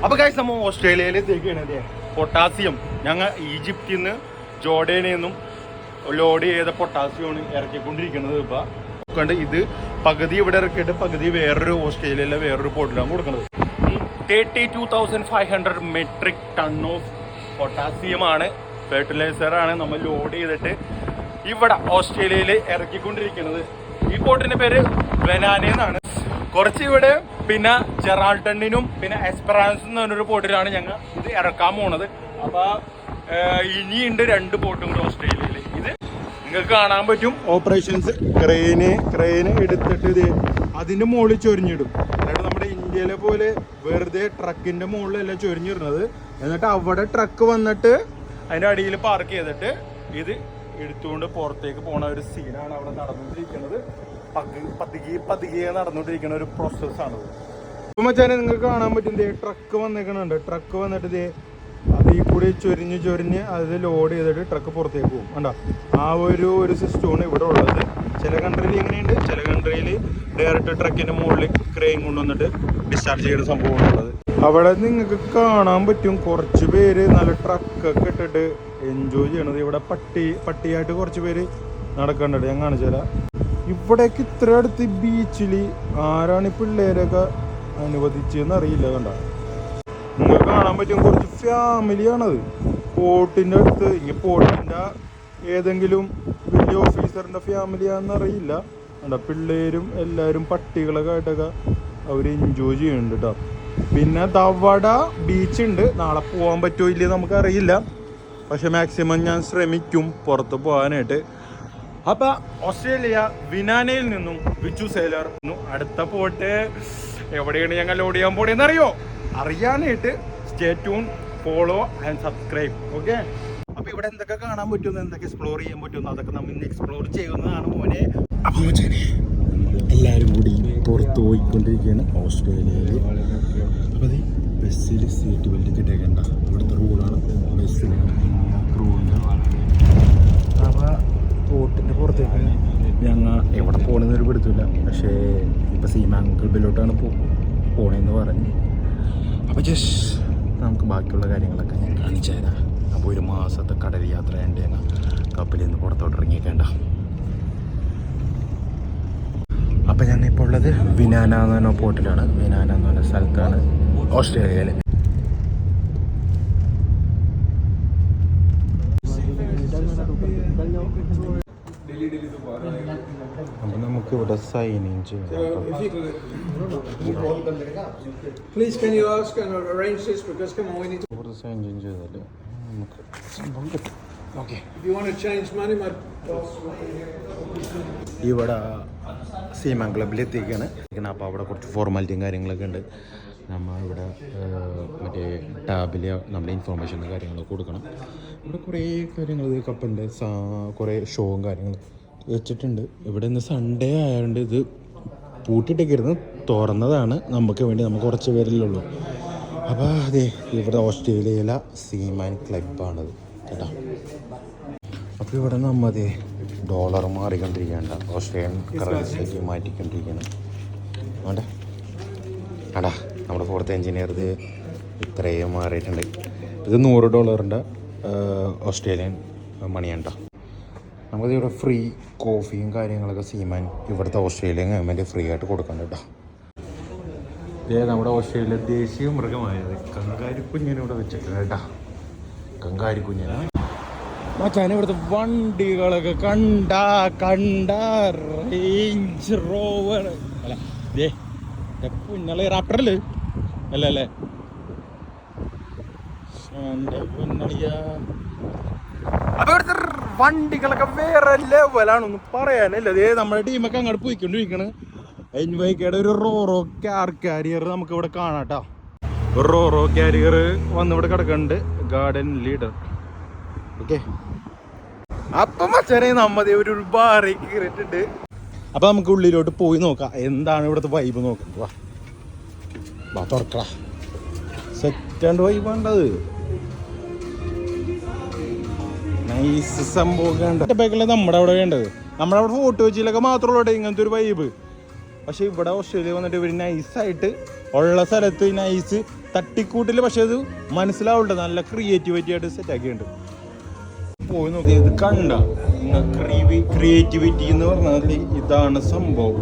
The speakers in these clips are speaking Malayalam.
അപ്പോൾ ഗൈസ് നമ്മൾ ഓസ്ട്രേലിയയിലെത്തിക്കുകയാണ്. പൊട്ടാസ്യം ഞങ്ങൾ ഈജിപ്തിൽ നിന്ന് ജോർഡനിൽ നിന്നും ലോഡ് ചെയ്ത പൊട്ടാസ്യമാണ് ഇറക്കിക്കൊണ്ടിരിക്കുന്നത്. ഇപ്പോൾ കണ്ട് ഇത് പകുതി ഇവിടെ ഇറക്കിയിട്ട് പകുതി വേറൊരു ഓസ്ട്രേലിയയിലെ വേറൊരു പോർട്ടിലാണ് കൊടുക്കുന്നത്. 32,500 മെട്രിക് ടൺ ഓഫ് പൊട്ടാസ്യമാണ് ഫെർട്ടിലൈസറാണ് നമ്മൾ ലോഡ് ചെയ്തിട്ട് ഇവിടെ ഓസ്ട്രേലിയയിൽ ഇറക്കിക്കൊണ്ടിരിക്കുന്നത്. ഈ പോർട്ടിൻ്റെ പേര് വെനാനെ എന്നാണ്. കുറച്ച് ഇവിടെ പിന്നെ ജെറാൾട്ടണിനും പിന്നെ എസ്പെറാൻസും എന്ന് പറഞ്ഞൊരു പോർട്ടിലാണ് ഞങ്ങൾ ഇത് ഇറക്കാൻ പോണത്. അപ്പോൾ ഇനിയുണ്ട് 2 പോർട്ടും കൂടി ഓസ്ട്രേലിയയിൽ. ഇത് നിങ്ങൾക്ക് കാണാൻ പറ്റും. ഓപ്പറേഷൻസ് ക്രെയിന് എടുത്തിട്ട് ഇത് അതിൻ്റെ മുകളിൽ ചൊരിഞ്ഞിടും. അതായത് നമ്മുടെ ഇന്ത്യയിലെ പോലെ വെറുതെ ട്രക്കിൻ്റെ മുകളിലല്ല ചൊരിഞ്ഞിടുന്നത്. എന്നിട്ട് അവിടെ ട്രക്ക് വന്നിട്ട് അതിൻ്റെ അടിയിൽ പാർക്ക് ചെയ്തിട്ട് ഇത് എടുത്തുകൊണ്ട് പുറത്തേക്ക് പോണ ഒരു സീനാണ് അവിടെ നടന്നുകൊണ്ടിരിക്കുന്നത്. പതുകിയെ നടന്നുകൊണ്ടിരിക്കുന്ന ഒരു പ്രോസസ്സാണത്. ഇപ്പം മച്ചാനെ നിങ്ങൾക്ക് കാണാൻ പറ്റും. ട്രക്ക് വന്നേക്കണുണ്ട്. ട്രക്ക് വന്നിട്ട് അതിൽ കൂടി ചൊരിഞ്ഞ് അത് ലോഡ് ചെയ്തിട്ട് ട്രക്ക് പുറത്തേക്ക് പോകും. കണ്ടോ, ആ ഒരു സിസ്റ്റമാണ് ഇവിടെ ഉള്ളത്. ചില കൺട്രിയിൽ ഇങ്ങനെയുണ്ട്, ചില കൺട്രിയിൽ ഡയറക്റ്റ് ട്രക്കിൻ്റെ മുകളിൽ ക്രെയിൻ കൊണ്ടുവന്നിട്ട് ഡിസ്ചാർജ് ചെയ്യുന്ന സംഭവമാണുള്ളത്. അവിടെ നിങ്ങൾക്ക് കാണാൻ പറ്റും കുറച്ച് പേര് നല്ല ട്രക്കൊക്കെ ഇട്ടിട്ട് എൻജോയ് ചെയ്യണത്. ഇവിടെ പട്ടിയായിട്ട് കുറച്ച് പേര് നടക്കണ്ടത്. ഞാൻ കാണിച്ചു തരാം. ഇവിടേക്ക് ഇത്ര അടുത്ത് ബീച്ചിൽ ആരാണ് ഈ പിള്ളേരൊക്കെ അനുവദിച്ചതെന്ന് അറിയില്ല. കണ്ട, നിങ്ങൾക്ക് കാണാൻ പറ്റും കുറച്ച് ഫാമിലിയാണത്. പോർട്ടിൻ്റെ അടുത്ത് ഈ പോർട്ടിൻ്റെ ഏതെങ്കിലും വലിയ ഓഫീസറിൻ്റെ ഫാമിലിയാണെന്ന് അറിയില്ല. കണ്ട, പിള്ളേരും എല്ലാവരും പട്ടികളൊക്കെ ആയിട്ടൊക്കെ അവർ എൻജോയ് ചെയ്യുന്നുണ്ട് കേട്ടോ. പിന്നെ ദവട ബീച്ചുണ്ട്. നാളെ പോകാൻ പറ്റുമോ ഇല്ലയോ നമുക്കറിയില്ല. പക്ഷെ മാക്സിമം ഞാൻ ശ്രമിക്കും പുറത്ത് പോകാനായിട്ട്. അപ്പം ഓസ്ട്രേലിയ വിനാനയിൽ നിന്നും വിച്ചു സെയിലർ അടുത്ത പോട്ട് എവിടെയാണ് ഞങ്ങൾ ലോഡ് ചെയ്യാൻ പോണെന്ന് അറിയാനായിട്ട് stay tune, follow and subscribe. Okay. അപ്പോൾ ഇവിടെ എന്തൊക്കെ കാണാൻ പറ്റുമെന്ന്, എന്തൊക്കെ എക്സ്പ്ലോർ ചെയ്യാൻ പറ്റുമെന്ന് അതൊക്കെ നമ്മൾ ഇന്ന് എക്സ്പ്ലോർ ചെയ്യുന്നതാണ് മോനെ. അപ്പോൾ എല്ലാവരും കൂടി പുറത്ത് പോയിക്കൊണ്ടിരിക്കുകയാണ് ഓസ്ട്രേലിയയിൽ. അപ്പോൾ അത് ബസ്സിൽ സീറ്റ് ബെൽറ്റ് ഇട്ടേക്കണ്ട. ഇവിടുത്തെ റൂളാണ് ബസ്സിൽ ക്രൂവിൻ്റെ. അപ്പോൾ പോർട്ടിൻ്റെ പുറത്തേക്ക് ഞങ്ങൾ എവിടെ പോകണമെന്നൊരു പിടുത്തില്ല. പക്ഷേ ഇപ്പോൾ സീമാങ്കിൾബിലോട്ടാണ് പോകണമെന്ന് പറഞ്ഞ്. അപ്പോൾ ജസ്റ്റ് നമുക്ക് ബാക്കിയുള്ള കാര്യങ്ങളൊക്കെ ഞാൻ കാണിച്ചു തരാം. അപ്പോൾ 1 മാസത്തെ കടൽ യാത്ര ഉണ്ട്. ഞങ്ങൾ കപ്പലിൽ നിന്ന് പുറത്തോട്ട് ഇറങ്ങിയേക്കേണ്ട. അപ്പോൾ ഞങ്ങളിപ്പോൾ ഉള്ളത് വിനാന എന്ന് പറഞ്ഞ പോർട്ടിലാണ്. വിനാന എന്ന് പറഞ്ഞ സ്ഥലത്താണ് ഓസ്ട്രേലിയയിൽ. അപ്പോൾ നമുക്ക് ഇവിടെ സൈൻ ഇൻ ചെയ്യാം. സൈൻ ഇൻ ചെയ്താൽ നമുക്ക് സംഭവം കിട്ടും. ഓക്കെ. ഇവിടെ സീമാൻ ക്ലബിൽ എത്തിക്കുകയാണ്. അപ്പോൾ അവിടെ കുറച്ച് ഫോർമാലിറ്റിയും കാര്യങ്ങളൊക്കെ ഉണ്ട്. നമ്മൾ ഇവിടെ മറ്റേ ടാബിൽ നമ്മുടെ ഇൻഫോർമേഷനും കാര്യങ്ങളൊക്കെ കൊടുക്കണം. ഇവിടെ കുറേ കാര്യങ്ങൾ കപ്പലിൻ്റെ കുറേ ഷോയും കാര്യങ്ങളും വെച്ചിട്ടുണ്ട്. ഇവിടെ ഇന്ന് സൺഡേ ആയതുകൊണ്ട് ഇത് പൂട്ടിയിട്ടേക്കിരുന്ന് തുറന്നതാണ് നമുക്ക് വേണ്ടി. നമുക്ക് കുറച്ച് പേരിലുള്ളൂ. അപ്പോൾ അതെ, ഇവിടെ ഓസ്ട്രേലിയയിലെ സീമാൻ ക്ലബ്ബാണത് കേട്ടോ. അപ്പോൾ ഇവിടെ നമ്മൾ ഡോളർ മാറിക്കൊണ്ടിരിക്കുകയാണ്. ഓസ്ട്രേലിയൻ കറൻസിക്ക് മാറ്റിക്കൊണ്ടിരിക്കുകയാണ്. വേണ്ട ആടാ, നമ്മുടെ ഫോർത്ത് എഞ്ചിനീയർ ഇത് ഇത്രയും മാറിയിട്ടുണ്ട്. ഇത് $100 ഓസ്ട്രേലിയൻ മണിയാണ് കേട്ടോ. നമുക്കിവിടെ ഫ്രീ കോഫിയും കാര്യങ്ങളൊക്കെ സീമാൻ ഇവിടുത്തെ ഓസ്ട്രേലിയൻ ഗവൺമെൻറ് ഫ്രീ ആയിട്ട് കൊടുക്കുന്നുണ്ട് കേട്ടോ. ഇതേ നമ്മുടെ ഓസ്ട്രേലിയ ദേശീയ മൃഗമായത് കങ്കാരിക്കുഞ്ഞിനെ ഇവിടെ വെച്ചിട്ടുണ്ട് കേട്ടോ. കങ്കാരിക്കുഞ്ഞിനെ മച്ചാൻ ഇവിടുത്തെ വണ്ടികളൊക്കെ കണ്ട റേഞ്ച് റോവർ അല്ല ദേ പുന്നള റാപ്റ്ററല്ലേ അല്ലേ അപ്പൊ ഇവിടുത്തെ വണ്ടികളൊക്കെ വേറെ ലെവലാണൊന്നും പറയാനല്ല. അതേ നമ്മുടെ ടീമൊക്കെ അങ്ങോട്ട് പോയിക്കൊണ്ടിരിക്കണ്. എൻവൈക്കയുടെ ഒരു റോറോ കാർ കാരിയർ നമുക്ക് ഇവിടെ കാണാം കേട്ടോ. റോറോ കാരിയർ വന്നിവിടെ കിടക്കുന്നുണ്ട്. Garden leader. ഓക്കെ. അപ്പം മച്ചാനെ നമ്മതേ ഒരു ബാറേക്ക് കയറിയിട്ടുണ്ട്. അപ്പം നമുക്ക് ഉള്ളിലോട്ട് പോയി നോക്കാം എന്താണ് ഇവിടുത്തെ വൈബ് നോക്കുന്നത്. വാ തുറക്കടാ. സെറ്റാണ്ട് വൈബ് വേണ്ടത്. നൈസ് സംഭവം. ബാക്കിലെ നമ്മുടെ അവിടെ വേണ്ടത്. നമ്മുടെ അവിടെ ഫോട്ടോ വെച്ചിലൊക്കെ മാത്രമുള്ള ഇങ്ങനത്തെ ഒരു വൈബ്. പക്ഷെ ഇവിടെ ഓസ്ട്രേലിയ വന്നിട്ട് ഇവർ നൈസായിട്ട് ഉള്ള സ്ഥലത്ത് നൈസ് തട്ടിക്കൂട്ടിൽ, പക്ഷെ അത് മനസ്സിലാവുന്നുണ്ട്, നല്ല ക്രിയേറ്റിവിറ്റി ആയിട്ട് സെറ്റാക്കിയിട്ടുണ്ട്. പോയി നോക്കി ഇത് കണ്ട ക്രിയേറ്റിവിറ്റി എന്ന് പറഞ്ഞാൽ ഇതാണ് സംഭവം.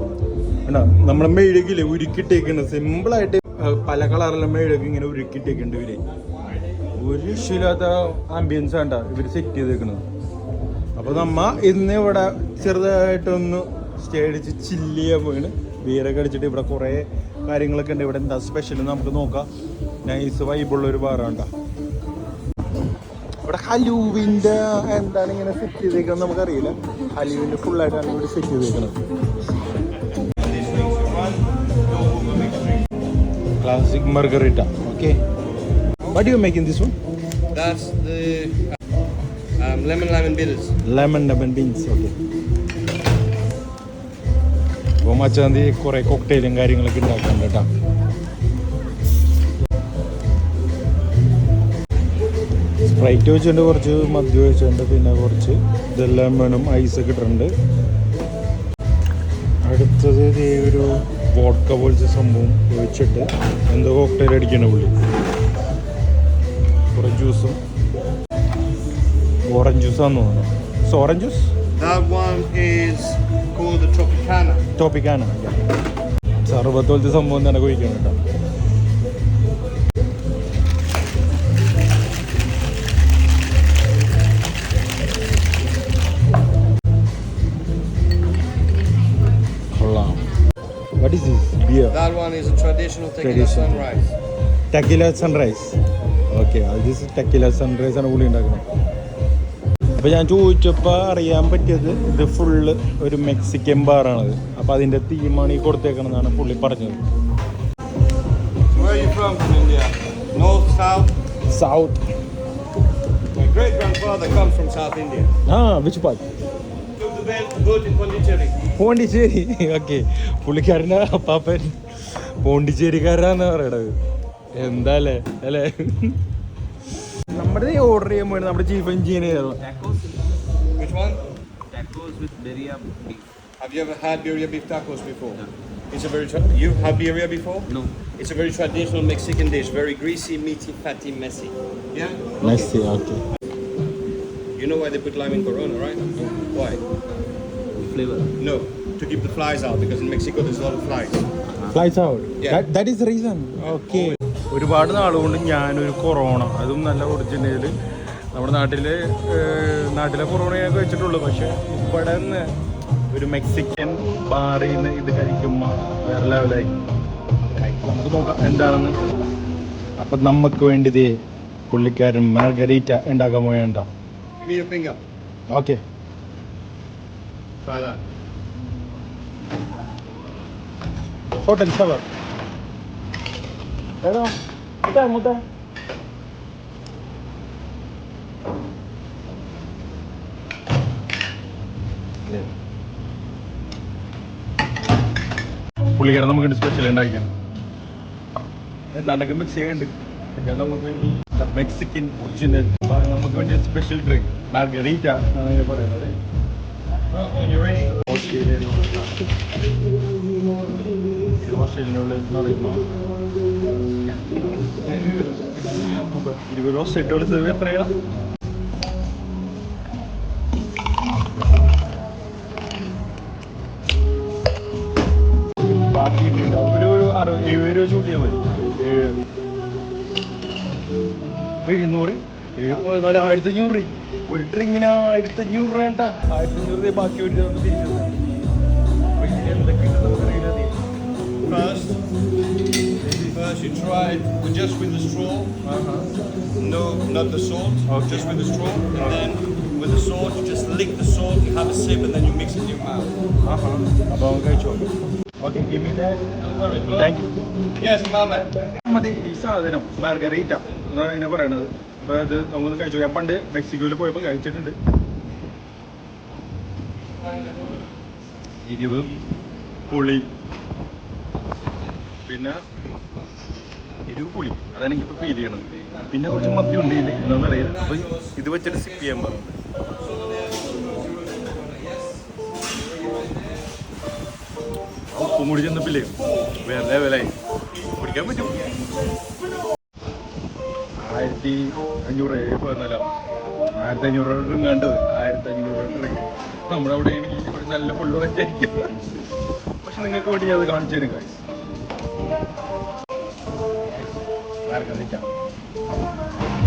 നമ്മളെ മെഴുകില്ലേ ഉരുക്കിട്ടേക്കുന്നത്, സിമ്പിളായിട്ട് പല കളറിലെ മെഴുകി ഇങ്ങനെ ഉരുക്കിട്ടേക്കുന്നുണ്ട് ഇവര്. ഒരു രക്ഷയില്ലാത്ത ആംബിയൻസ് ആണ്ട ഇവര് സെറ്റ് ചെയ്തേക്കുന്നത്. അപ്പൊ നമ്മ ഇന്ന് ഇവിടെ ചെറുതായിട്ടൊന്ന് സ്റ്റേ അടിച്ച് ചില്ല് ചെയ്യാൻ പോയിന്, ബീറൊക്കെ അടിച്ചിട്ട്. ഇവിടെ കുറേ കാര്യങ്ങളൊക്കെ ഉണ്ട്. ഇവിടെ എന്താ സ്പെഷ്യൽ നമുക്ക് നോക്കാം. നൈസ് വൈബുള്ള ഒരു ബാറാണ്ട. ഇവിടെ ഹലൂവിൻ്റെ എന്താണ് ഇങ്ങനെ സെറ്റ് ചെയ്തേക്കുന്നത് നമുക്കറിയില്ല. ഹലൂവിൻ്റെ ഫുള്ളായിട്ടാണ് ഇവിടെ സെറ്റ് ചെയ്തേക്കുന്നത്. Classic margherita. Okay, what do you make in this one? That's the lemon beans. lemon beans. Okay. അപ്പോൾ മച്ചാന്തി കുറേ കോക്ടെയിലും കാര്യങ്ങളൊക്കെ ഉണ്ടാക്കുന്നുണ്ട് കേട്ടോ. സ്പ്രൈറ്റ് വെച്ചിട്ടുണ്ട്, കുറച്ച് മദ്യം വെച്ചിട്ടുണ്ട്, പിന്നെ കുറച്ച് ലെമണും ഐസൊക്കെ ഇട്ടിട്ടുണ്ട്. അടുത്തത് ഒരു വോഡ്ക പോലത്തെ സംഭവം ഒഴിച്ചിട്ട് എന്തോ കോക്ടെയിൽ അടിക്കണം പുള്ളി. കുറേ ജ്യൂസും ഓറഞ്ച് ജ്യൂസാന്ന് തോന്നുന്നു. Orange juice. That one is called the Tropicana. Tropicana. സർബത്ത് പോലത്തെ സംഭവം തന്നെ കഴിക്കണം കേട്ടോ. What is this beer? That one is a traditional tequila sunrise. Tequila sunrise. Okay, this is tequila sunrise ആണ് പുള്ളി ഉണ്ടാക്കുന്നത്. അപ്പോൾ ഞാൻ ചോദിച്ചപ്പോൾ അറിയാൻ പറ്റിയത് ഇത് ഫുള്ള് ഒരു മെക്സിക്കൻ ബാറാണത്. അപ്പോൾ അതിൻ്റെ തീമാണ് ഈ കൊടുത്തേക്കണമെന്നാണ് പുള്ളി പറഞ്ഞത്. Where are you from in India? North, south? South. My great grandfather comes from South India. Which part? Took the boat in Pondicherry. Pondicherry. Okay, പുള്ളിക്കാരൻ്റെ അപ്പാപ്പൻ പോണ്ടിച്ചേരിക്കാരാന്ന് പറയണത്. എന്താ അല്ലേ? നമ്മുടെ ഓർഡർ ചെയ്യുമ്പോൾ നമ്മുടെ chief engineer. Which one? Tacos with birria beef. Have you ever had birria beef tacos before? No. It's a very you had birria before? No. It's a very traditional Mexican dish, very greasy, meaty, fatty, messy. Yeah? Messy, okay. You know why they put lime in Corona, right? Why? Flavor. No, to keep the flies out, because in Mexico there's a lot of flies. Flies out. Yeah. That is the reason. Okay. ഒരുപാട് നാളുകൊണ്ട് ഞാനൊരു കൊറോണ, അതും നല്ല ഒറിജിനൽ നമ്മുടെ നാട്ടിലെ കൊറോണ ഞാൻ കഴിച്ചിട്ടുള്ളൂ. പക്ഷെ ഇവിടെ നിന്ന് ഒരു മെക്സിക്കൻ ബാറിൽ നിന്ന് ഇത് കഴിക്കുമ്പോൾ വേറെ ലെവലായി. നമുക്ക് നോക്കാം എന്താണെന്ന്. അപ്പം നമുക്ക് വേണ്ടിയത് പുള്ളിക്കാരൻ മാർഗരീറ്റ ഉണ്ടാക്കാൻ പോയണ്ട. Give me your finger. Okay, Try that. Hotel shower. മുട്ട പുള്ളിക്കാരൻ നമുക്ക് സ്പെഷ്യൽ ഉണ്ടാക്കിയാണ്. നടക്കുമ്പോൾ ചെയ്യണ്ട് നമുക്ക് വേണ്ടി മെക്സിക്കൻ ഒറിജിനൽ നമുക്ക് വേണ്ടി സ്പെഷ്യൽ ഡ്രിങ്ക് മാർഗരീറ്റ എന്നാണ് പറയുന്നത്. ഓസ്ട്രേലിയനുള്ള 20 ദിവസം ഇട്ടോളി സെർവ് എത്രയാ? ബാക്കിയിട്ടുണ്ട് ഒരു 70 രൂപ ചൂണ്ടിയാൽ മതി. 700 1500 ഒരു ഡ്രിങ്കിന് 1500 വേണ്ട. 1500 രൂപ ബാക്കി ഒരു തിരിച്ചു. എന്തൊക്കെ First you try it just with the straw. No, not the salt. Okay. Just with the straw. And then with the salt, you just lick the salt, you have a sip, and then you mix it in your mouth. അപ്പോൾ കഴിച്ചോ. Okay, give me that. Thank you. Yes, mama. മതി ഈ സാധനം മാർഗരീറ്റ എന്നാണ് ഇതിനെ പറയണത്. അപ്പോൾ അത് നമുക്ക് കഴിച്ചു. ഞാൻ പണ്ട് മെക്സിക്കോയിൽ പോയപ്പോൾ കഴിച്ചിട്ടുണ്ട്. 20 പുളി, പിന്നെ 20 പുളി, അതാണ് എനിക്കിപ്പോൾ ഫീൽ ചെയ്യണത്. പിന്നെ കുറച്ച് മദ്യം ഉണ്ട് ഇതിൽ, എന്താണെന്ന് അറിയാം. അപ്പോൾ ഇത് വെച്ചിട്ട് സിപ്പ് ചെയ്യാൻ പറഞ്ഞു. ഉപ്പും കൂടി ചെന്നപ്പില്ലേ വേറെ ലെവലായി. കുടിക്കാൻ പറ്റും. 1500 പോയിരുന്നല്ലോ. 1500 കണ്ട് 1500 നമ്മുടെ അവിടെ ഒരു നല്ല ഫുള്ള് വെച്ചായിരിക്കും. പക്ഷെ നിങ്ങൾക്ക് വേണ്ടി അത് കാണിച്ചു തരും.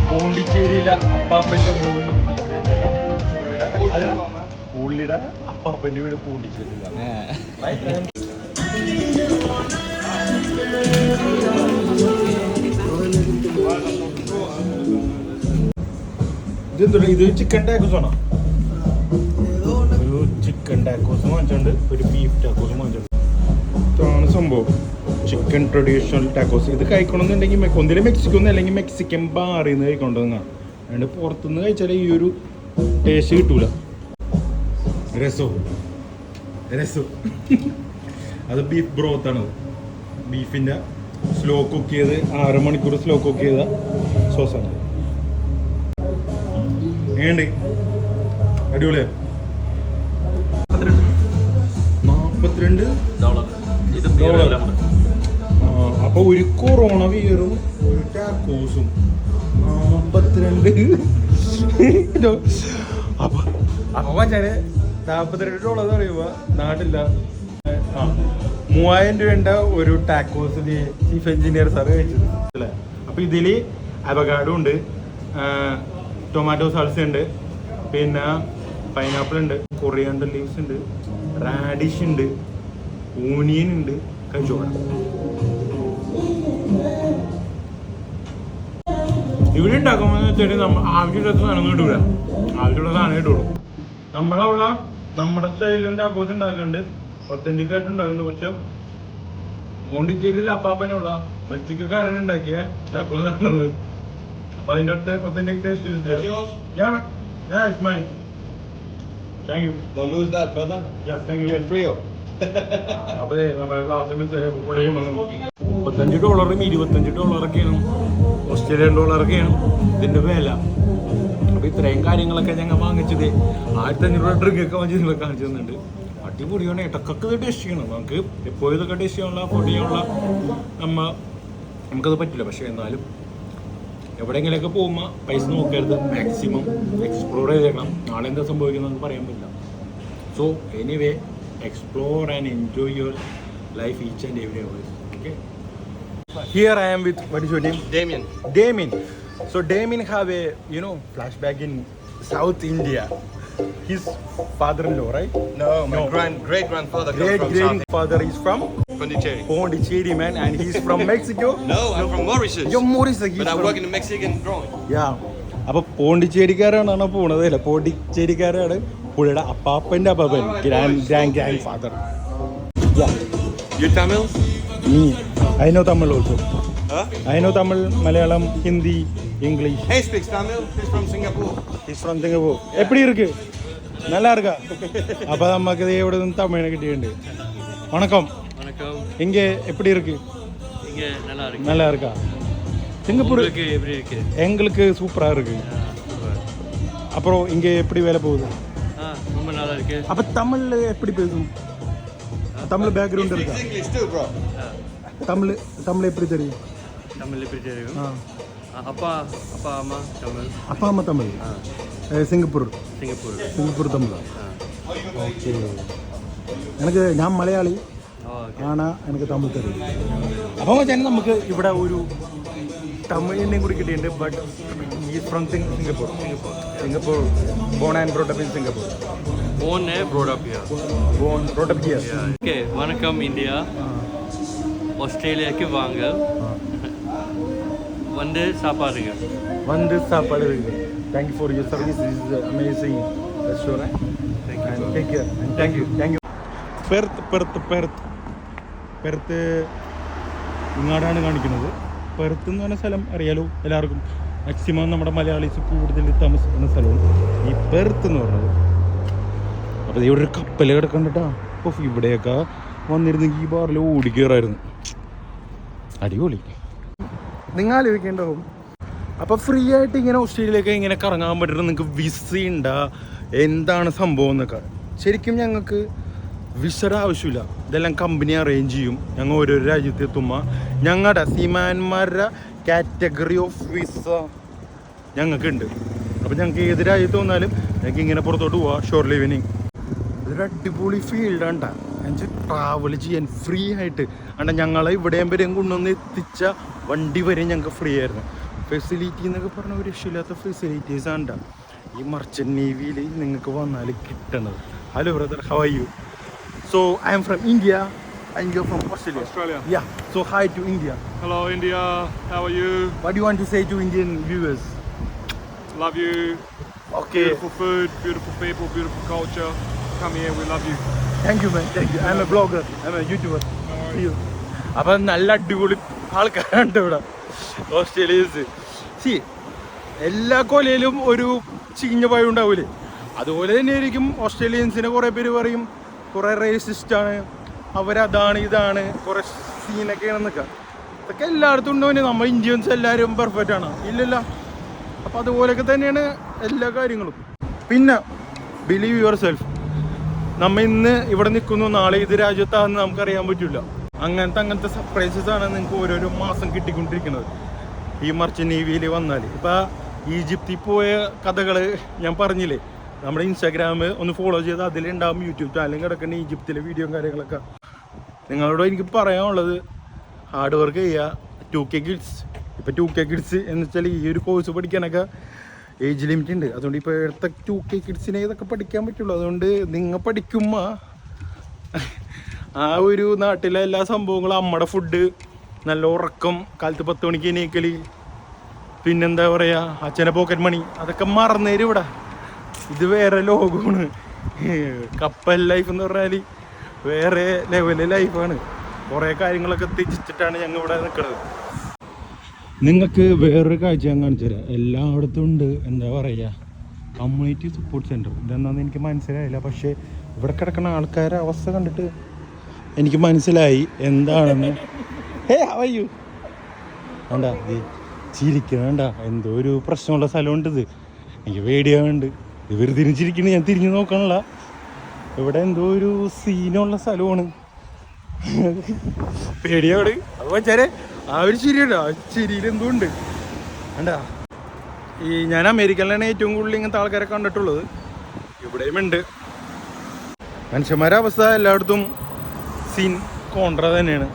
പോണ്ടിച്ചേരിയിലെ അപ്പാപ്പൻ്റെ പുള്ളിയുടെ അപ്പാപ്പൻ്റെ വീട് പോണ്ടിച്ചേരിയിലാണ്. ഇതെന്താ ഇത് ചിക്കൻ ടാക്കോസ് ആണോ? ഒരു ചിക്കൻ ടാക്കോസ് വാങ്ങിച്ചിട്ടുണ്ട്, ഒരു ബീഫ് ടാക്കോസ് വാങ്ങിച്ചിട്ടുണ്ട്. ഇതാണ് സംഭവം, ചിക്കൻ ട്രഡീഷണൽ ടാക്കോസ്. ഇത് കഴിക്കണമെന്നുണ്ടെങ്കിൽ ഒന്നിലും മെക്സിക്കോന്ന് അല്ലെങ്കിൽ മെക്സിക്കൻ ബാറിൽ നിന്ന് കഴിക്കൊണ്ടെന്നാണ്. അതുകൊണ്ട് പുറത്തുനിന്ന് കഴിച്ചാൽ ഈ ഒരു ടേസ്റ്റ് കിട്ടൂല. രസവും അത് ബീഫ് ബ്രോത്താണ്. ബീഫിൻ്റെ സ്ലോ കുക്ക് ചെയ്ത് 6 മണിക്കൂർ സ്ലോ കുക്ക് ചെയ്ത സോസാണ്. എങ്ങനെയുണ്ട്? അടിപൊളിയാണ്. $42. അപ്പൊ ഒരു കൊറോണ വീറും ഒരു ടാക്കോസും 42. അപ്പൊ വെച്ചാല് $42 പറയുമ്പോ നാട്ടില്ല. 3000 രൂപ ഒരു ടാക്കോസ് ചീഫ് എഞ്ചിനീയർ സാറ് കഴിച്ചത് അല്ലേ. അപ്പൊ ഇതില് അവകാഡോ ഉണ്ട്, ടൊമാറ്റോ സാൾസ ഉണ്ട്, പിന്നെ പൈനാപ്പിൾ ഉണ്ട്, കൊറിയാണ്ടർ ലീവ്സ് ഉണ്ട്, റാഡിഷ് ഉണ്ട്, ഓനിയൻ ഉണ്ട്. കഴിച്ചോളാം. ഇവിടെ ഉണ്ടാക്കുമ്പോൾ വെച്ചാൽ നമ്മൾ ആവശ്യമില്ലാത്ത സാധനം ഇടൂല, ആവശ്യമുള്ള സാധനം ഇടുള്ളൂ. നമ്മളവിടെ നമ്മുടെ സ്റ്റൈലിൽ ടാക്കോസ് ഉണ്ടാക്കുന്നുണ്ട്, ഒത്തന്റിക് ആയിട്ട് ഉണ്ടാക്കുന്നുണ്ട്. പക്ഷെ പോണ്ടിച്ചേരിയിൽ അപ്പാപ്പനുള്ള മെക്സിക്കക്കാരൻ ഉണ്ടാക്കിയ ടാക്കോസ് ആണുള്ളത്. അപ്പൊ അതിൻ്റെ അടുത്ത് authentic taste. Thank you. Don't lose that, brother. Yeah, thank you. It's real. അപ്പൊ $35 $25 ഓസ്ട്രേലിയൻ ഡോളറൊക്കെയാണ് ഇതിന്റെ വില. അപ്പൊ ഇത്രയും കാര്യങ്ങളൊക്കെ ഞങ്ങൾ വാങ്ങിച്ചത് 1500 ഡ്രിങ്ക് ഒക്കെ വാങ്ങിച്ച് നിങ്ങളെ കാണിച്ചു തന്നുണ്ട്. അടിപൊളിയാണ്. ഇടക്കൊക്കെ ടേസ്റ്റ് ചെയ്യണം. നമുക്ക് എപ്പോഴും ഇതൊക്കെ ടേസ്റ്റ് ചെയ്യാനുള്ള അഫോർഡ് ചെയ്യാനുള്ള നമുക്കത് പറ്റില്ല. പക്ഷെ എന്നാലും എവിടെയെങ്കിലൊക്കെ പോകുമ്പോൾ പൈസ നോക്കരുത്, മാക്സിമം എക്സ്പ്ലോർ ചെയ്തേക്കണം. നാളെ എന്താ സംഭവിക്കുന്നതെന്ന് പറയാൻ പറ്റില്ല. So anyway, explore and enjoy your life each and every hour. Okay. Here I am with, what is your name? Damien. So Damien have a flashback in South India. His father-in-law, right? No, my great-grandfather comes from South grandfather is from Pondicherry, man, and he's from Mexico. No, I'm from Mauritius. You're Mauritius. But I work in a Mexican drawing. Yeah. അപ്പൊ പോണ്ടിച്ചേരിക്കാരാണ് പോണത് അല്ല, പോണ്ടിച്ചേരിക്കാരാണ് പുള്ളിയുടെ അപ്പാപ്പന്റെ അപ്പാപ്പൻ, grandfather. You Tamil? I know Tamil also. Huh? I know Tamil, Malayalam, Hindi, English. He speaks Tamil. He's from Singapore. He's from Singapore. எப்படி இருக்கு? நல்லா இருக்கா? அப்ப நமக்கு ഇവിടെ നിന്ന് തമിഴ് കിട്ടിയിട്ടുണ്ട്. வணக்கம். இங்க எப்படி இருக்கு? இங்க நல்லா இருக்கு. நல்லா இருக்கா? சிங்கப்பூருக்கு எப்படி இருக்கு? எங்களுக்கு சூப்பரா இருக்கு. அப்புறம் இங்க எப்படி வேலை போகுது? ரொம்ப நல்லா இருக்கு. அப்ப தமிழ் எப்படி பேசும்? தமிழ் பேக்ரவுண்ட் இருக்கா? English too, bro. தமிழ் எப்படி தெரியும்? தமிழ் எப்படி தெரியும்? அப்பா அம்மா தமிழ். அப்பா அம்மா தமிழ். സിംഗപ്പൂർ തമിഴ്. ഓക്കെ. ഞാൻ മലയാളി ആണ്, എനിക്ക് തമിഴ് തരും. അപ്പോൾ വെച്ചാൽ നമുക്ക് ഇവിടെ ഒരു തമിഴിനെയും കൂടി കിട്ടിയിട്ടുണ്ട്. But is from Singapore. Born and brought up in Singapore. Born and brought up here. Okay, வணக்கம் இந்தியா. ஆஸ்திரேலியாக்கு வாங்க, வந்து சாப்பாடுங்க. Thank you for your service. This is an amazing restaurant. Thank you. And take care. And thank you. Perth ഇങ്ങാടാണ് കാണിക്കുന്നത്. പെർത്ത് എന്ന് പറഞ്ഞ സ്ഥലം അറിയാലോ എല്ലാവർക്കും. മാക്സിമം നമ്മുടെ മലയാളീസ് കൂടുതൽ താമസിക്കുന്ന സ്ഥലമാണ് ഈ പെർത്ത് എന്ന് പറഞ്ഞത്. അപ്പോൾ ഇവിടെ ഒരു കപ്പൽ കിടക്കണ്ടിട്ടാ. അപ്പോൾ ഇവിടെയൊക്കെ വന്നിരുന്നെങ്കിൽ ഈ ബാറിൽ ഓടിക്കയറായിരുന്നു. അടിപൊളി. നിങ്ങൾ ആലോചിക്കേണ്ടാവും, അപ്പോൾ ഫ്രീ ആയിട്ട് ഇങ്ങനെ ഓസ്ട്രേലിയയിലേക്ക് ഇങ്ങനെ കറങ്ങാൻ പറ്റുന്നത് നിങ്ങൾക്ക് വിസ ഉണ്ടാ, എന്താണ് സംഭവം എന്നൊക്കെ. ശരിക്കും ഞങ്ങൾക്ക് വിസയുടെ ആവശ്യമില്ല. ഇതെല്ലാം കമ്പനി അറേഞ്ച് ചെയ്യും. ഞങ്ങൾ ഓരോരോ രാജ്യത്ത് എത്തുമ്പോൾ ഞങ്ങളുടെ സീമാന്മാരുടെ കാറ്റഗറി ഓഫ് വിസ ഞങ്ങൾക്കുണ്ട്. അപ്പോൾ ഞങ്ങൾക്ക് ഏത് രാജ്യത്ത് വന്നാലും ഞങ്ങൾക്ക് ഇങ്ങനെ പുറത്തോട്ട് പോവാം ഷോർ ലിവിനിങ്. ഇതൊരു അടിപൊളി ഫീൽഡാണ്ട എന്നുവെച്ചാൽ ട്രാവൽ ചെയ്യാൻ ഫ്രീ ആയിട്ട്. അണ്ട ഞങ്ങളെ ഇവിടെയും വരെയും കൊണ്ടുവന്ന് എത്തിച്ച വണ്ടി വരെ ഞങ്ങൾക്ക് ഫ്രീ ആയിരുന്നു. ഫെസിലിറ്റി എന്നൊക്കെ പറഞ്ഞ ഒരു രക്ഷയില്ലാത്ത ഫെസിലിറ്റീസ് ആണ് ഈ മർച്ചൻ്റ് നേവിയിൽ നിങ്ങൾക്ക് വന്നാൽ കിട്ടണത്. Hello brother, how are you? So I am from India and you're from Australia. Australia. Yeah. So hi to India. Hello, India. How are you? What do you want to say to Indian viewers? Love you. Okay. Beautiful food, beautiful people, beautiful culture. Come here, we love you. Thank you, man. Thank you. I'm a blogger. I'm a YouTuber. See you. അപ്പം നല്ല അടിപൊളി ആൾക്കാരുണ്ട് ഇവിടെ ഓസ്ട്രേലിയൻസ്. സി എല്ലാ കൊലയിലും ഒരു ചീഞ്ഞ പഴം ഉണ്ടാവില്ലേ, അതുപോലെ തന്നെ ആയിരിക്കും ഓസ്ട്രേലിയൻസിനെ കുറേ പേര് പറയും കുറേ റേസിസ്റ്റാണ്, അവരതാണ് ഇതാണ്, കുറേ സീനൊക്കെയാണെന്നൊക്കെ. ഇതൊക്കെ എല്ലായിടത്തും ഉണ്ടോ? നമ്മൾ ഇന്ത്യൻസ് എല്ലാവരും പെർഫെക്റ്റ് ആണ് ഇല്ലല്ലോ. അപ്പോൾ അതുപോലെയൊക്കെ തന്നെയാണ് എല്ലാ കാര്യങ്ങളും. പിന്നെ ബിലീവ് യുവർ സെൽഫ്, നമ്മൾ ഇന്ന് ഇവിടെ നിൽക്കുന്നു, നാളെ ഇത് രാജ്യത്താണെന്ന് നമുക്കറിയാൻ പറ്റില്ല. അങ്ങനത്തെ സർപ്രൈസസ് ആണ് നിങ്ങൾക്ക് ഓരോരോ മാസം കിട്ടിക്കൊണ്ടിരിക്കുന്നത് ഈ മർച്ചൻ്റ് നേവിയിൽ വന്നാൽ. ഇപ്പോൾ ഈജിപ്തിൽ പോയ കഥകൾ ഞാൻ പറഞ്ഞില്ലേ, നമ്മുടെ ഇൻസ്റ്റാഗ്രാം ഒന്ന് ഫോളോ ചെയ്ത് അതിലുണ്ടാകും യൂട്യൂബ് ചാനലും കിടക്കുന്ന ഈജിപ്തിലെ വീഡിയോയും കാര്യങ്ങളൊക്കെ. നിങ്ങളോട് എനിക്ക് പറയാനുള്ളത് ഹാർഡ് വർക്ക് ചെയ്യുക. 2K കിഡ്സ് ഇപ്പോൾ 2K കിഡ്സ് എന്ന് വെച്ചാൽ ഈ ഒരു കോഴ്സ് പഠിക്കാനൊക്കെ ഏജ് ലിമിറ്റ് ഉണ്ട്. അതുകൊണ്ട് ഇപ്പോൾ ഇവിടുത്തെ 2K കിഡ്സിനെ ഇതൊക്കെ പഠിക്കാൻ പറ്റുള്ളൂ. അതുകൊണ്ട് നിങ്ങൾ പഠിക്കുമ്പോൾ ആ ഒരു നാട്ടിലെ എല്ലാ സംഭവങ്ങളും, നമ്മുടെ ഫുഡ്, നല്ല ഉറക്കം, കാലത്ത് 10 മണിക്ക് എണീക്കൽ, പിന്നെന്താ പറയുക അച്ഛനെ പോക്കറ്റ് മണി, അതൊക്കെ മറന്നേരും ഇവിടെ. ഇത് വേറെ ലോകമാണ്. കപ്പൽ ലൈഫ് എന്ന് പറഞ്ഞാൽ വേറെ ലെവല് ലൈഫാണ്. കുറേ കാര്യങ്ങളൊക്കെ ത്യജിച്ചിട്ടാണ് ഞങ്ങൾ ഇവിടെ നിൽക്കുന്നത്. നിങ്ങൾക്ക് വേറൊരു കാഴ്ച ഞാൻ കാണിച്ചു തരാം. എല്ലായിടത്തും ഉണ്ട് എന്താ പറയുക കമ്മ്യൂണിറ്റി സപ്പോർട്ട് സെൻറ്റർ. ഇതെന്താണെന്ന് എനിക്ക് മനസ്സിലായില്ല, പക്ഷേ ഇവിടെ കിടക്കുന്ന ആൾക്കാരുടെ അവസ്ഥ കണ്ടിട്ട് എനിക്ക് മനസ്സിലായി എന്താണെന്ന്. അവയ്യൂ വേണ്ട ചിരിക്കണണ്ട, എന്തോ ഒരു പ്രശ്നമുള്ള സ്ഥലമുണ്ട്. ഇത് എനിക്ക് പേടിയാവുന്നുണ്ട്. ഇവർ തിരിച്ചിരിക്കുന്നത് ഞാൻ തിരിഞ്ഞു നോക്കണല്ല. ഇവിടെ എന്തോ ഒരു സീനുള്ള സ്ഥലമാണ്. പേടിയോട് അത് വെച്ചാൽ ആ ഒരു ചിരിയുണ്ട്, ആ ചിരിയിൽ എന്തോ ഉണ്ട് വേണ്ട. ഈ ഞാൻ അമേരിക്കയിലാണ് ഏറ്റവും കൂടുതൽ ഇങ്ങനത്തെ ആൾക്കാരെ കണ്ടിട്ടുള്ളത്. ഇവിടെയും ഉണ്ട്. മനുഷ്യന്മാരുടെ അവസ്ഥ എല്ലായിടത്തും സീൻ കോൺട്ര തന്നെയാണ്.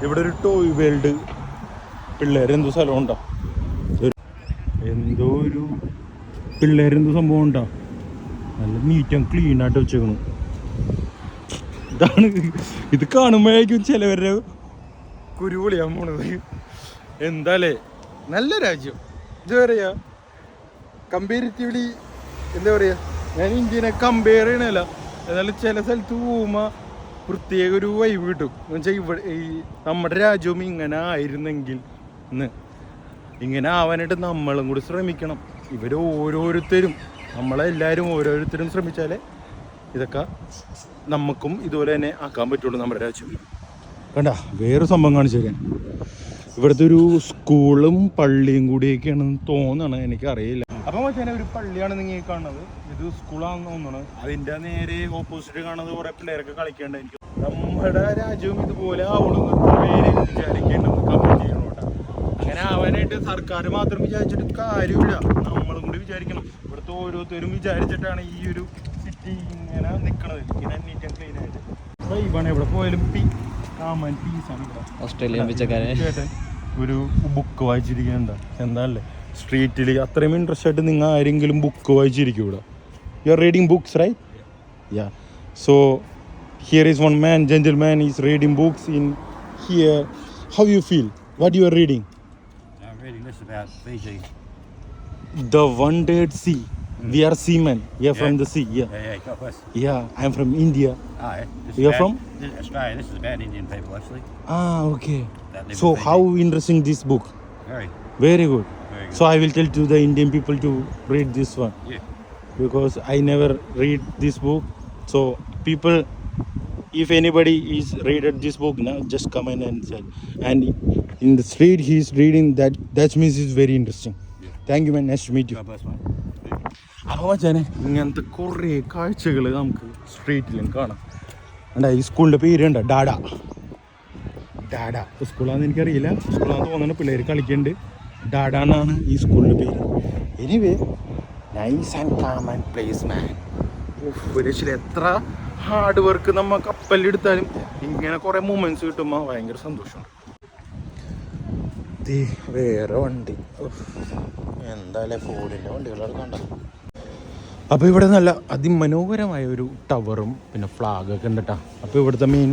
ഇവിടെ ഒരു ടോയ് വേൾഡ്, പിള്ളേരെന്തോ സ്ഥലം ഉണ്ടോ, എന്തോ ഒരു പിള്ളേരെന്തോ സംഭവം ഉണ്ടോ, നല്ല നീറ്റ് ആൻഡ് ക്ലീൻ ആയിട്ട് വെച്ചേക്കണം. ഇതാണ് ഇത് കാണുമ്പോഴേക്കും ചിലവരുടെ കുരുപൊളിയാൻ പോണത്. എന്താല്ലേ നല്ല രാജ്യം. എന്താ പറയുക കമ്പാരിറ്റീവ്ലി, എന്താ പറയുക ഞാൻ ഇന്ത്യനെ കമ്പയർ ചെയ്യണല്ല, എന്നാലും ചില സ്ഥലത്ത് പോകുമ്പോൾ പ്രത്യേക ഒരു വൈബ് കിട്ടും. എന്ന് വെച്ചാൽ ഇവിടെ ഈ നമ്മുടെ രാജ്യവും ഇങ്ങനെ ആയിരുന്നെങ്കിൽ എന്ന്, ഇങ്ങനെ ആവാനായിട്ട് നമ്മളും കൂടി ശ്രമിക്കണം. ഇവർ ഓരോരുത്തരും നമ്മളെല്ലാവരും ഓരോരുത്തരും ശ്രമിച്ചാലേ ഇതൊക്കെ നമുക്കും ഇതുപോലെ തന്നെ ആക്കാൻ പറ്റുള്ളൂ നമ്മുടെ രാജ്യം. കണ്ട വേറെ സംഭവം കാണിച്ചു തരാൻ. ഇവിടുത്തെ ഒരു സ്കൂളും പള്ളിയും കൂടിയൊക്കെയാണെന്ന് തോന്നണം, എനിക്കറിയില്ല. അപ്പം വെച്ചാൽ ഒരു പള്ളിയാണ് നിങ്ങൾ കാണുന്നത്, ഇത് സ്കൂളാണെന്ന് തോന്നണം. അതിൻ്റെ നേരെ ഓപ്പോസിറ്റ് കാണുന്നത് കുറേ പിള്ളേരൊക്കെ കളിക്കേണ്ട. എനിക്ക് നമ്മുടെ രാജ്യവും ഇതുപോലെ ആവണമെന്ന് പേര് വിചാരിക്കേണ്ടത് കമ്മിറ്റി ചെയ്യണോട്ടാ. അങ്ങനെ ആവാനായിട്ട് സർക്കാർ മാത്രം വിചാരിച്ചിട്ട് കാര്യമില്ല, നമ്മളും കൂടി വിചാരിക്കണം. ഇവിടുത്തെ ഓരോരുത്തരും വിചാരിച്ചിട്ടാണ് ഈ ഒരു സിറ്റി ഇങ്ങനെ നിൽക്കണത്, ഇങ്ങനെ നീറ്റ് ആൻഡ് ക്ലീൻ ആയിട്ട്. ഇവണ് എവിടെ പോയാലും പീസാണ്. ഓസ്ട്രേലിയൻ ചേട്ടൻ ഒരു ബുക്ക് വായിച്ചിരിക്കുന്നുണ്ട്. എന്താല്ലേ സ്ട്രീറ്റിൽ അത്രയും ഇൻട്രസ്റ്റ് ആയിട്ട് നിങ്ങൾ ആരെങ്കിലും ബുക്ക് വായിച്ചിരിക്കും ഇവിടെ? You are reading books right? Yeah. So here is one man, gentleman is reading books in here. How you feel? What you are reading? I'm reading this about Fiji. The Wondered Sea. We are seamen. We are from the sea. Yeah. Yeah, God bless. Yeah. I am from India. Oh, yeah. This is You're about- from? This is Australia. This is about Indian people, actually. Ah, okay. That live So in Fiji. how interesting this book? Very, Very good. very good. So I will tell to the Indian people to read this one. Yeah. Because I never read this book. So people, if anybody is readed this book now, just comment and say. And in the street he is reading that. That means it's very interesting. Yeah. Thank you man. Nice to meet you. God bless, mate. അപ്പോൾ വെച്ചാൽ ഇങ്ങനത്തെ കുറേ കാഴ്ചകൾ നമുക്ക് സ്ട്രീറ്റിലും കാണാം. എന്താ ഈ സ്കൂളിൻ്റെ പേരുണ്ട് ഡാഡ സ്കൂളാണെന്ന് എനിക്കറിയില്ല. സ്കൂളാണെന്ന് തോന്നുന്നു. പിള്ളേർ കളിക്കുന്നുണ്ട്. ഡാഡ എന്നാണ് ഈ സ്കൂളിൻ്റെ പേര്. Anyway nice and calm and place man. രക്ഷില്ല, എത്ര ഹാർഡ് വർക്ക് നമ്മൾ കപ്പലിലെടുത്താലും ഇങ്ങനെ കുറേ മൂമെൻറ്റ്സ് കിട്ടുമ്പോൾ ഭയങ്കര സന്തോഷമാണ്. വേറെ വണ്ടി എന്തായാലും ഫോണിൻ്റെ വണ്ടികളൊക്കെ കണ്ട. അപ്പോൾ ഇവിടെ നല്ല അതിമനോഹരമായ ഒരു ടവറും പിന്നെ ഫ്ലാഗൊക്കെ ഉണ്ട് കേട്ടോ. അപ്പോൾ ഇവിടുത്തെ മെയിൻ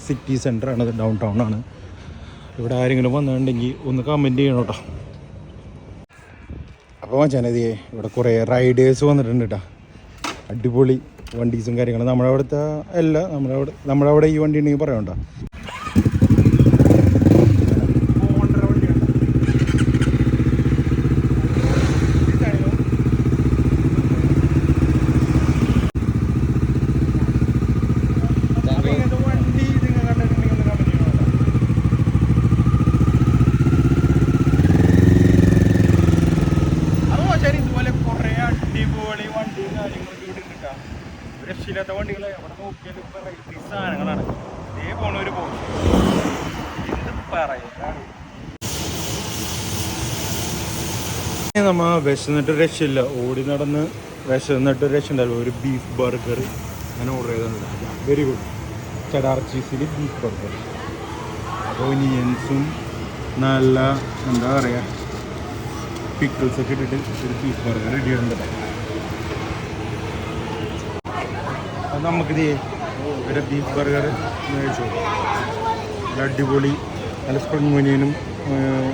സിറ്റി സെൻ്ററാണ്, ഡൗൺ ടൗൺ ആണ്. ഇവിടെ ആരെങ്കിലും വന്നിട്ടുണ്ടെങ്കിൽ ഒന്ന് കമൻറ്റ് ചെയ്യണം കേട്ടോ. അപ്പോൾ മച്ചാനതിയെ ഇവിടെ കുറേ റൈഡേഴ്സ് വന്നിട്ടുണ്ട് കേട്ടോ. അടിപൊളി വണ്ടീസും കാര്യങ്ങളും. നമ്മുടെ അവിടുത്തെ അല്ല, നമ്മുടെ അവിടെ ഈ വണ്ടി ഉണ്ടെങ്കിൽ പറയണ്ട. രക്ഷയില്ലാത്ത വണ്ടികളെ അവിടെ നോക്കിയാൽ വെറൈറ്റി സാധനങ്ങളാണ്. ഇതേ പോണവര് പോകും. എന്ത് പറയാം, നമ്മ വിശന്നിട്ട് രക്ഷയില്ല. ഓടി നടന്ന് വിശന്നിട്ട് രക്ഷ ഉണ്ടല്ലോ. ഒരു ബീഫ് ബർഗർ ഞാൻ ഓർഡർ ചെയ്തിട്ടുണ്ട്. Very good. ചെഡാർ ചീസിൽ ബീഫ് ബർഗർ. അപ്പോൾ ഒനിയൻസും നല്ല എന്താ പറയുക പിക്കിൾസൊക്കെ ഇട്ടിട്ട് ഒരു ബീഫ് ബർഗർ റെഡി ചെയ്തിട്ടുണ്ട്. അത് നമുക്കിത് ഒരു ബീഫ് ബർഗർ മേടിച്ചു. അടിപൊളി നല്ല സ്പ്രിംഗ് ഒനിയനും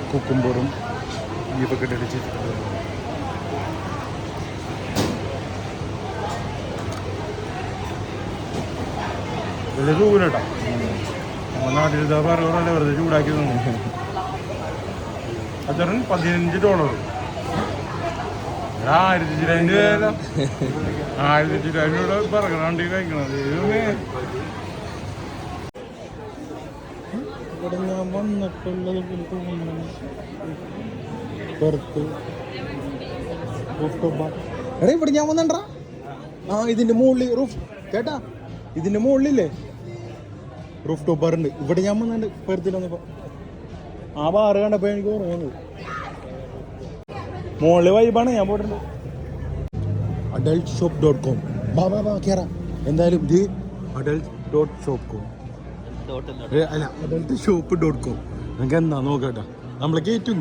കുക്കുംബറും ബീഫൊക്കെ ഇട്ടിട്ട് ചെയ്തിട്ടുണ്ട്. വലിയ ചൂട് കേട്ടോ. നമ്മുടെ നാട്ടിലത്തെ ബർഗറല്ലേ വെറുതെ ചൂടാക്കി തന്നു. അച്ഛൻ $15. 1200 ബർഗറാണ്ട് കഴിക്കണത്. ഇവിടെ ഞാൻ വന്നിട്ടുള്ളത് പുറത്ത് എടാ ഇവിടെ ഞാൻ വന്നിട്ടാ. ഇതിന്റെ മുകളിൽ റൂഫ് കേട്ടാ, ഇതിന്റെ മുകളിലില്ലേ റൂഫ് ടോപ്പ് ബാറുണ്ട്. ഇവിടെ ഞാൻ വന്നിട്ടുണ്ട് പെരുത്തിൽ വന്നപ്പോ. ആ ബാറ് കണ്ടപ്പോ എനിക്ക് ഓർമ്മ വന്നത്. മുകളിൽ വൈബാണ്. ഞാൻ പോയിട്ടുണ്ട്. adultshop.com ബാ കേറാ. എന്തായാലും ഇത് adult.shop.com അല്ല adultshop.com. നിങ്ങൾക്ക് എന്താ നോക്കട്ടെ. നമ്മളെ കയറ്റും.